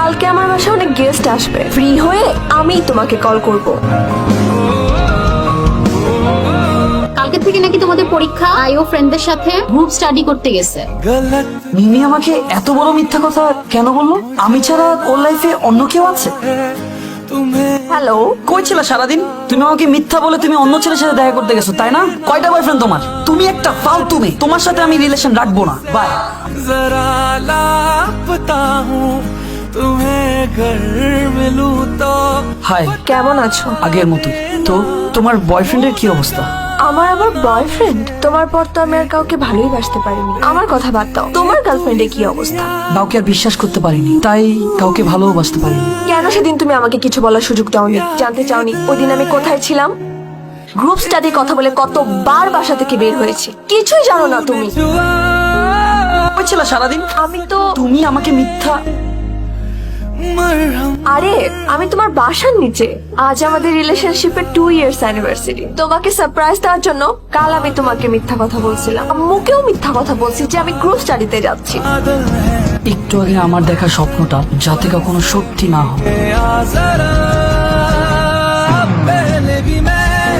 কালকে আমার বাসায় অনেক গেস্ট আসবে, ফ্রি হয়ে আমি তোমাকে কল করব। কালকে থেকে নাকি তোমাদের পরীক্ষা, আইও ফ্রেন্ডদের সাথে গ্রুপ স্টাডি করতে গেছে। মিমি আমাকে এত বড় মিথ্যা কথা কেন বললো? আমি ছাড়া ওর লাইফে অন্য কেউ আছে? হ্যালো, কই ছিল সারাদিন? তুমি আমাকে মিথ্যা বলে তুমি অন্য ছেলের সাথে দেখা করতে গেছো, তাই না? কয়টা বয়ফ্রেন্ড তোমার? তুমি একটা ফালতু মেয়ে, তোমার সাথে আমি রিলেশন রাখবো না। বাই। जरा लापता हूँ तुम्हें घर मिलूं तो হাই, কেমন আছো? আগের মতোই। তো তোমার বয়ফ্রেন্ডের কি অবস্থা? আমার আবার বয়ফ্রেন্ড? তোমার পর তো আমি আর কাউকে ভালোই বাসতে পারিনি। আমার কথা বাদ দাও, তোমার গার্লফ্রেন্ডের কি অবস্থা? কাউকে আর বিশ্বাস করতে পারিনি, তাই কাউকে ভালোবাসতে পারিনি। কেন সেদিন তুমি আমাকে কিছু বলার সুযোগ দাওনি, জানতে চাওনি ওই দিন আমি কোথায় ছিলাম? গ্রুপ স্টাডির কথা বলে কতবার বাসা থেকে বের হয়েছে, কিছুই জানো না তুমি। কই ছিল সারাদিন? আমি তো তুমি আমাকে মিথ্যা। मरहम আরে আমি তোমার বাসার নিচে। আজ আমাদের রিলেশনশিপের 2 ইয়ার্স অ্যানিভার্সারি। তোমাকে সারপ্রাইজ দেওয়ার জন্য কাল আমি তোমাকে মিথ্যা কথা বলছিলাম, আম্মুকেও মিথ্যা কথা বলছি যে আমি গ্রুপ স্টাডিতে যাচ্ছি। बादल है একটু আগে আমার দেখা স্বপ্নটা যাতে কখনো সত্যি না হয়। आ जरा पहले भी मैं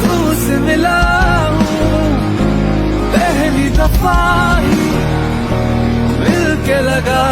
तुझसे मिला हूँ पहली दफा ही मिल के लगा